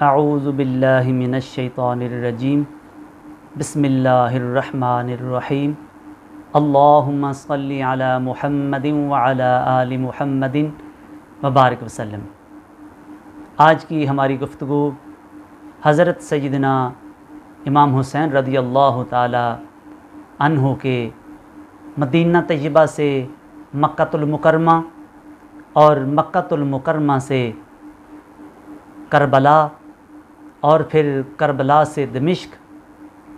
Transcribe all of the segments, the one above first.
अऊज़ु बिल्लाहि मिनश्शैतानिर्रजीम बिस्मिल्लाहिर्रहमानिर्रहीम अल्लाहुम्मा सल्लि अला मुहम्मदिन व अला आलि मुहम्मदिन व बारिक वसल्लम। आज की हमारी गुफ्तगू हज़रत सय्यदना इमाम हुसैन रज़ियल्लाहु ताला अन्हु के मदीना तय्यबा से मक्कातुल मुकरमा और मक्कातुल मुकरमा से करबला और फिर करबला से दमिश्क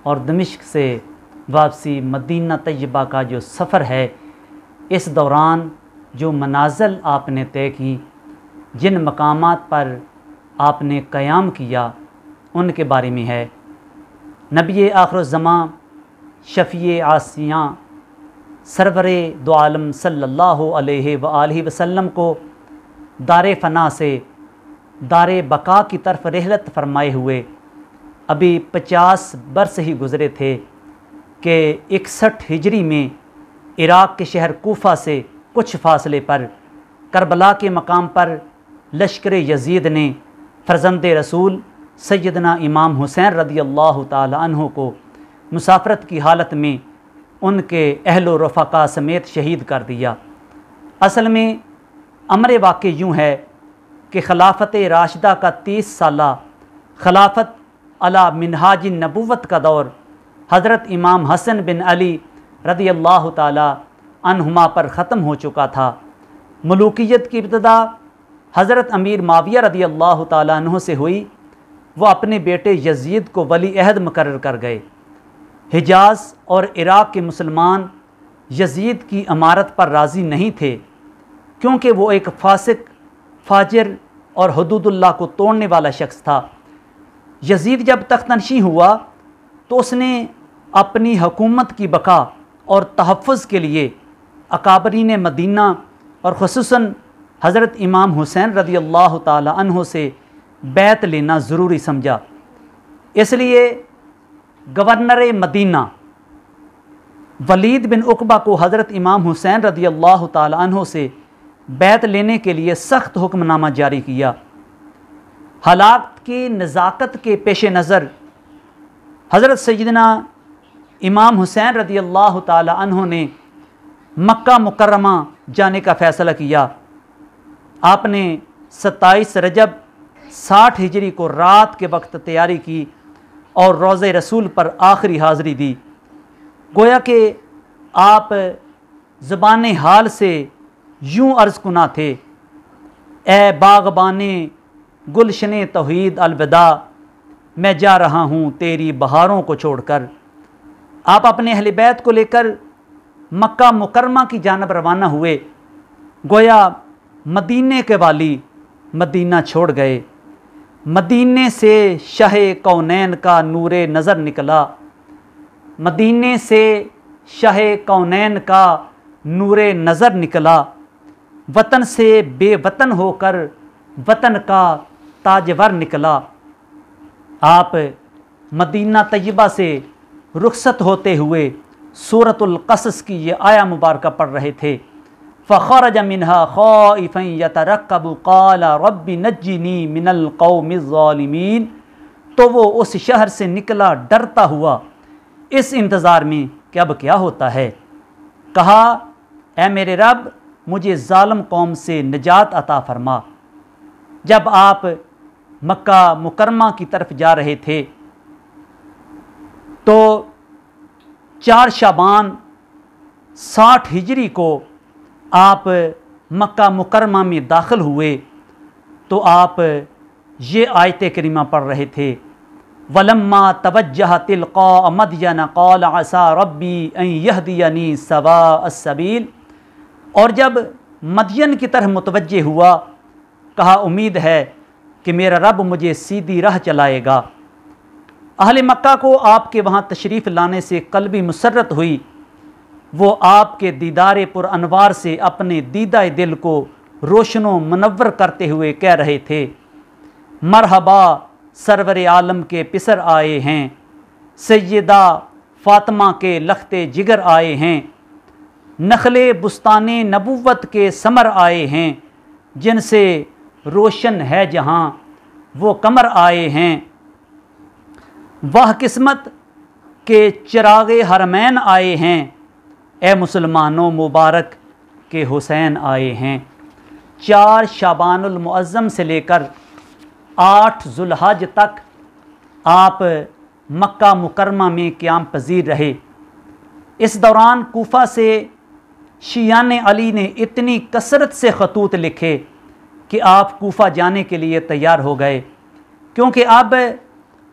और दमिश्क से वापसी मदीना तय्यबा का जो सफ़र है, इस दौरान जो मनाज़िल आपने तय की, जिन मकामात पर आपने क़याम किया, उनके बारे में है। नबी आखिरुज़्ज़मां शफ़ी आसियाँ सरवरे दो आलम सल्लल्लाहु अलैहि व आलिहि वसल्लम को दारे फ़ना से दारे बका की तरफ रहलत फरमाए हुए अभी 50 बरस ही गुज़रे थे कि 61 हिजरी में इराक़ के शहर कूफ़ा से कुछ फ़ासले पर करबला के मकाम पर लश्कर यज़ीद ने फ़र्ज़ंद रसूल सैयदना इमाम हुसैन रज़ियल्लाहु ताला अन्हु को मुसाफ़रत की हालत में उनके अहल व रफ़ाक़ा समेत शहीद कर दिया। असल में अमर वाक़ई यूँ है कि खिलाफत राशिदा का 30 साला खिलाफत अला मिनहाज नबुव्वत का दौर हज़रत इमाम हसन बिन अली रज़ियल्लाहु ताला अन्हुमा पर ख़त्म हो चुका था। मलूकियत की इब्तिदा हज़रत अमीर माविया रज़ियल्लाहु ताला अन्हु से हुई। वह अपने बेटे यज़ीद को वली अहद मुकर्रर कर गए। हिजाज़ और इराक़ के मुसलमान यज़ीद की अमारत पर राज़ी नहीं थे, क्योंकि वो एक फासिक, फाजिर और हुदूदुल्लाह को तोड़ने वाला शख्स था। यज़ीद जब तख्तनशी हुआ तो उसने अपनी हुकूमत की बका और तहफ़्फ़ुज़ के लिए अकाबरीन मदीना और ख़ुसूसन हज़रत इमाम हुसैन रज़ियल्लाहु ताला अन्हु से बैत लेना ज़रूरी समझा। इसलिए गवर्नर मदीना वलीद बिन उक़बा को हज़रत इमाम हुसैन रज़ियल्लाहु ताला अन्हु से बैत लेने के लिए सख्त हुक्मनामा जारी किया। हालात की नज़ाकत के पेश नज़र हज़रत सय्यदना इमाम हुसैन रज़ियल्लाहु ताला अन्हु ने मक्का मुकर्रमा जाने का फ़ैसला किया। आपने 27 रजब 60 हिजरी को रात के वक्त तैयारी की और रोज़े रसूल पर आखिरी हाज़री दी। गोया कि आप ज़बान हाल से यूँ अर्ज़ कुना थे, ए बाग़बाने गुलशने तौहीद अलविदा, मैं जा रहा हूँ तेरी बहारों को छोड़कर। आप अपने अहले बैत को लेकर मक्का मुकरमा की जानब रवाना हुए। गोया मदीने के वाली मदीना छोड़ गए। मदीने से शाहे कौनैन का नूरे नज़र निकला। मदीने से शाहे कौनैन का नूरे नज़र निकला। वतन से बेवतन होकर वतन का ताजवर निकला। आप मदीना तय्यबा से रुखसत होते हुए सूरतुल क़सस की ये आया मुबारका पढ़ रहे थे। फ़ख़रज मिन्हा ख़ाइफ़न यतरक़्क़बु क़ाला रब्बि नज्जिनी मिनल क़ौमिज़ ज़ालिमीन। तो वो उस शहर से निकला डरता हुआ, इस इंतज़ार में कि अब क्या होता है। कहा, ए मेरे रब, मुझे ज़ालिम कौम से निजात अता फरमा। जब आप मक्का मुकरमा की तरफ जा रहे थे तो 4 शाबान 60 हिजरी को आप मक्का मुकरमा में दाखिल हुए तो आप ये आयत करीमा पढ़ रहे थे, वलम्मा तवज्जह तिलक़ा मदयन क़ाल असा रब्बी अन यहदियनी सवा अस्सबील। और जब मदयन की तरफ मुतवज्जे हुआ, कहा उम्मीद है कि मेरा रब मुझे सीधी राह चलाएगा। अहले मक्का को आपके वहाँ तशरीफ़ लाने से कल्बी मुसर्रत हुई। वो आपके दीदार पुर अनवार से अपने दीदा दिल को रोशनो मुनव्वर करते हुए कह रहे थे, मरहबा सरवर आलम के पिसर आए हैं, सैयदा फ़ातिमा के लख्ते जिगर आए हैं, नखले बुस्ताने नबुव्वत के समर आए हैं, जिनसे रोशन है जहाँ वो कमर आए हैं। वह किस्मत के चिरागे हरमैन आए हैं, ए मुसलमानों मुबारक के हुसैन आए हैं। 4 शाबानुल मुअज़्ज़म से लेकर 8 ज़ुल्हज तक आप मक्का मुकरमा में क़याम पजीर रहे। इस दौरान कूफा से शियान अली ने इतनी कसरत से ख़तूत लिखे कि आप कूफा जाने के लिए तैयार हो गए, क्योंकि अब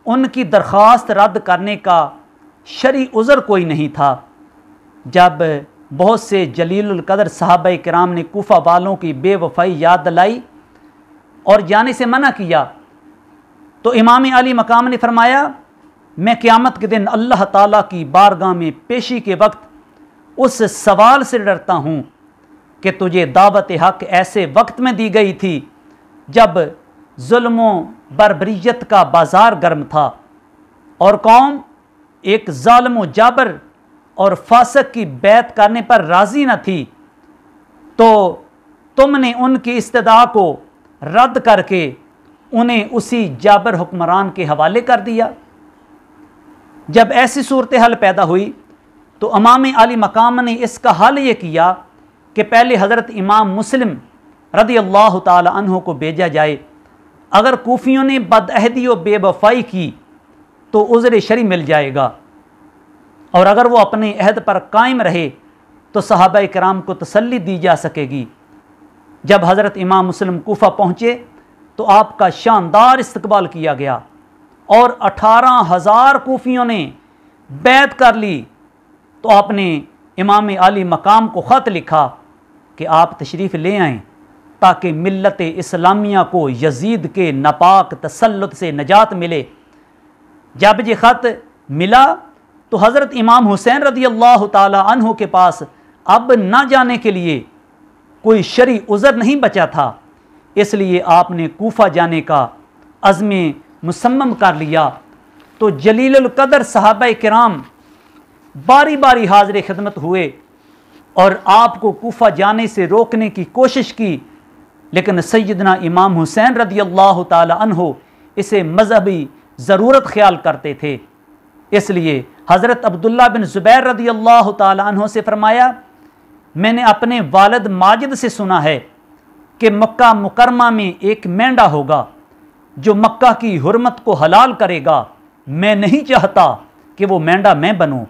उनकी दरख्वास्त रद्द करने का शरई उज़र कोई नहीं था। जब बहुत से जलीलुल कदर सहाबा किराम ने कूफा वालों की बेवफाई याद दिलाई और जाने से मना किया, तो इमाम अली मकाम ने फरमाया, मैं क़यामत के दिन अल्लाह ताला की बारगाह में पेशी के वक्त उस सवाल से डरता हूँ कि तुझे दावत हक़ ऐसे वक्त में दी गई थी जब जुल्मों बर्बरियत का बाज़ार गर्म था और कौम एक ज़ालिम जाबर और फासिक की बैत करने पर राज़ी न थी, तो तुमने उनकी इस्तदा को रद्द करके उन्हें उसी जाबर हुक्मरान के हवाले कर दिया। जब ऐसी सूरत हाल पैदा हुई तो इमाम अली मकाम ने इसका हल ये किया कि पहले हज़रत इमाम मुस्लिम रज़ी अल्लाह ताला अन्हु को भेजा जाए। अगर कूफियों ने बदअहदी व बेवफाई की तो उज़्र शरी मिल जाएगा, और अगर वो अपने अहद पर कायम रहे तो सहाबा किराम को तसल्ली दी जा सकेगी। जब हज़रत इमाम मुस्लिम कूफा पहुँचे तो आपका शानदार इस्तकबाल किया गया और 18,000 कूफियों ने बैत कर ली। तो आपने इमाम अली मकाम को ख़त लिखा कि आप तशरीफ़ ले आएँ ताकि मिल्लत इस्लामिया को यजीद के नापाक तसल्लुत से नजात मिले। जब ये ख़त मिला तो हज़रत इमाम हुसैन रज़ी अल्लाह ताला अन्हु के पास अब न जाने के लिए कोई शरई उज़र नहीं बचा था, इसलिए आपने कूफा जाने का अज़्म मुसम्मम कर लिया। तो जलीलुल कदर सहाबा किराम बारी बारी हाज़िर खिदमत हुए और आपको कूफा जाने से रोकने की कोशिश की, लेकिन सैयदना इमाम हुसैन रज़ी अल्लाह ताला अन्हु इसे मजहबी ज़रूरत ख्याल करते थे। इसलिए हज़रत अब्दुल्ला बिन ज़ुबैर रज़ी अल्लाह ताला अन्हु से फरमाया, मैंने अपने वालिद माजिद से सुना है कि मक्का मुकरमा में एक मेंढा होगा जो मक्का की हुर्मत को हलाल करेगा। मैं नहीं चाहता कि वो मेंढा मैं बनूं।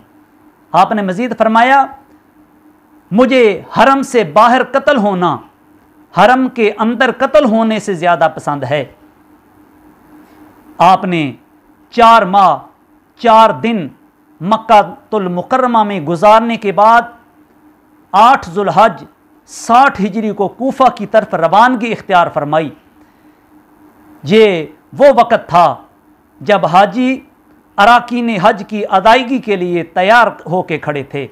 आपने मज़ीद फरमाया, मुझे हरम से बाहर कत्ल होना हरम के अंदर कत्ल होने से ज़्यादा पसंद है। आपने 4 माह 4 दिन मक्कातुल मुकर्रमा में गुजारने के बाद 8 ज़ुल्हज 60 हिजरी को कूफा की तरफ रवानगी इख्तियार फरमाई। ये वो वक़्त था जब हाजी अराकीन हज की अदायगी के लिए तैयार होकर खड़े थे।